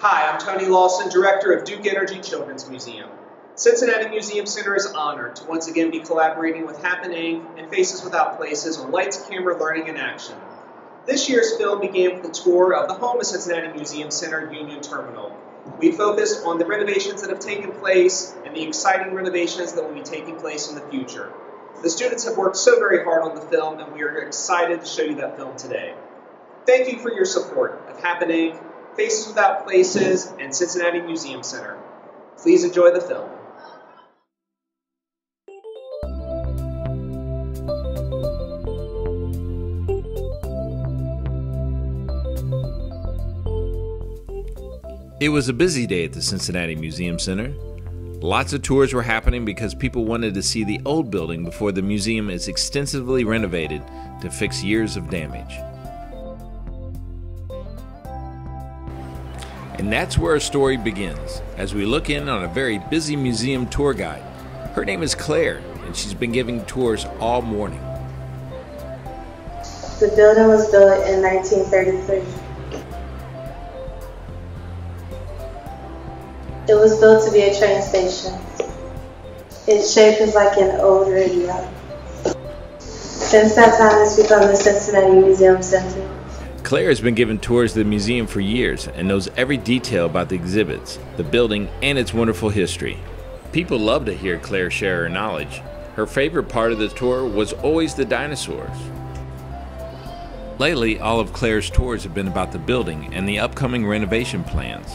Hi, I'm Tony Lawson, Director of Duke Energy Children's Museum. Cincinnati Museum Center is honored to once again be collaborating with Happening and Faces Without Places on Lights, Camera, Learning, and Action. This year's film began with a tour of the home of Cincinnati Museum Center Union Terminal. We focused on the renovations that have taken place and the exciting renovations that will be taking place in the future. The students have worked so very hard on the film, and we are excited to show you that film today. Thank you for your support of Happening, Faces Without Places, and Cincinnati Museum Center. Please enjoy the film. It was a busy day at the Cincinnati Museum Center. Lots of tours were happening because people wanted to see the old building before the museum is extensively renovated to fix years of damage. And that's where our story begins, as we look in on a very busy museum tour guide. Her name is Claire, and she's been giving tours all morning. The building was built in 1933. It was built to be a train station. Its shape is like an old radio. Since that time, it's become the Cincinnati Museum Center. Claire has been giving tours of the museum for years and knows every detail about the exhibits, the building, and its wonderful history. People love to hear Claire share her knowledge. Her favorite part of the tour was always the dinosaurs. Lately, all of Claire's tours have been about the building and the upcoming renovation plans.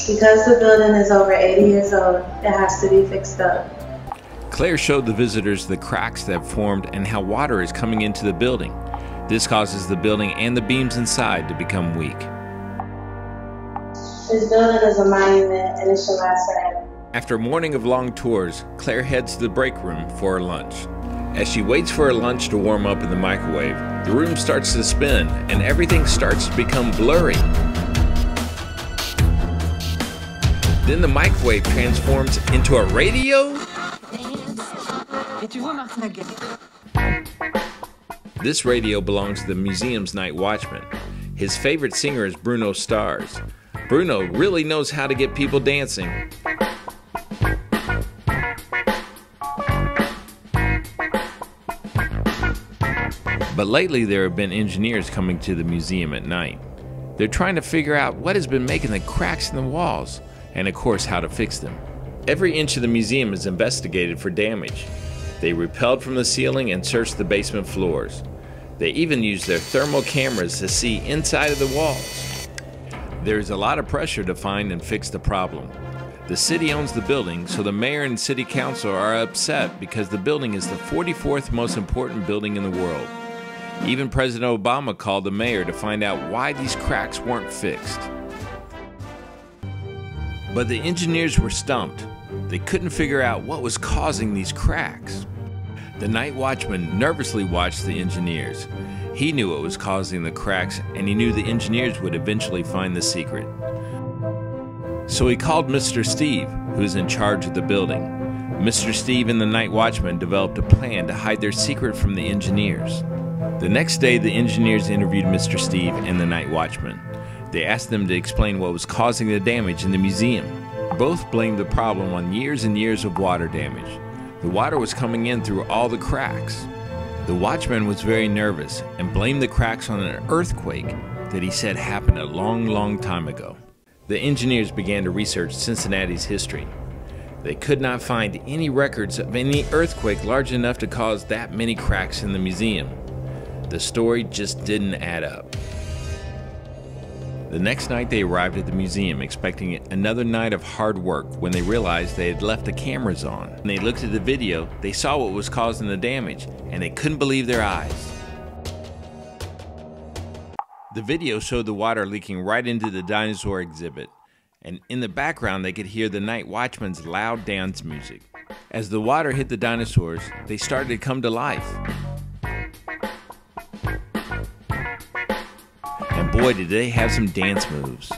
Because the building is over 80 years old, it has to be fixed up. Claire showed the visitors the cracks that have formed and how water is coming into the building. This causes the building and the beams inside to become weak. This building is a monument and it shall last forever. After a morning of long tours, Claire heads to the break room for her lunch. As she waits for her lunch to warm up in the microwave, the room starts to spin and everything starts to become blurry. Then the microwave transforms into a radio? This radio belongs to the museum's night watchman. His favorite singer is Bruno Stars. Bruno really knows how to get people dancing. But lately there have been engineers coming to the museum at night. They're trying to figure out what has been making the cracks in the walls, and of course how to fix them. Every inch of the museum is investigated for damage. They rappelled from the ceiling and searched the basement floors. They even used their thermal cameras to see inside of the walls. There is a lot of pressure to find and fix the problem. The city owns the building, so the mayor and city council are upset because the building is the 44th most important building in the world. Even President Obama called the mayor to find out why these cracks weren't fixed. But the engineers were stumped. They couldn't figure out what was causing these cracks. The night watchman nervously watched the engineers. He knew what was causing the cracks, and he knew the engineers would eventually find the secret. So he called Mr. Steve, who is in charge of the building. Mr. Steve and the night watchman developed a plan to hide their secret from the engineers. The next day, the engineers interviewed Mr. Steve and the night watchman. They asked them to explain what was causing the damage in the museum. Both blamed the problem on years and years of water damage. The water was coming in through all the cracks. The watchman was very nervous and blamed the cracks on an earthquake that he said happened a long time ago. The engineers began to research Cincinnati's history. They could not find any records of any earthquake large enough to cause that many cracks in the museum. The story just didn't add up. The next night they arrived at the museum expecting another night of hard work when they realized they had left the cameras on. When they looked at the video, they saw what was causing the damage, and they couldn't believe their eyes. The video showed the water leaking right into the dinosaur exhibit, and in the background they could hear the night watchman's loud dance music. As the water hit the dinosaurs, they started to come to life. And boy, did they have some dance moves.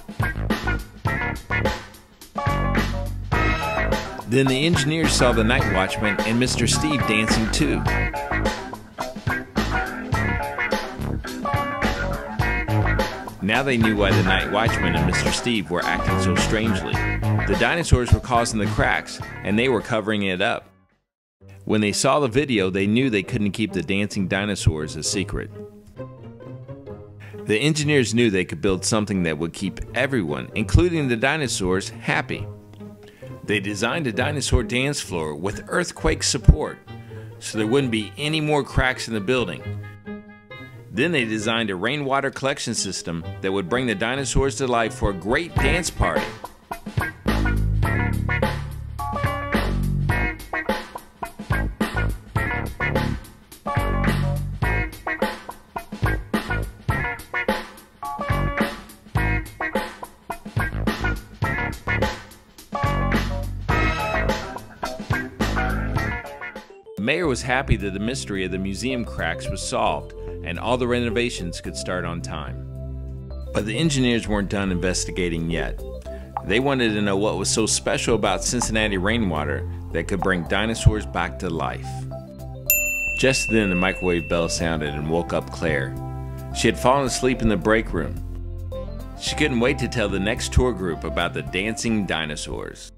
Then the engineers saw the night watchman and Mr. Steve dancing too. Now they knew why the night watchman and Mr. Steve were acting so strangely. The dinosaurs were causing the cracks, and they were covering it up. When they saw the video, they knew they couldn't keep the dancing dinosaurs a secret. The engineers knew they could build something that would keep everyone, including the dinosaurs, happy. They designed a dinosaur dance floor with earthquake support, so there wouldn't be any more cracks in the building. Then they designed a rainwater collection system that would bring the dinosaurs to life for a great dance party. The mayor was happy that the mystery of the museum cracks was solved and all the renovations could start on time. But the engineers weren't done investigating yet. They wanted to know what was so special about Cincinnati rainwater that could bring dinosaurs back to life. Just then the microwave bell sounded and woke up Claire. She had fallen asleep in the break room. She couldn't wait to tell the next tour group about the dancing dinosaurs.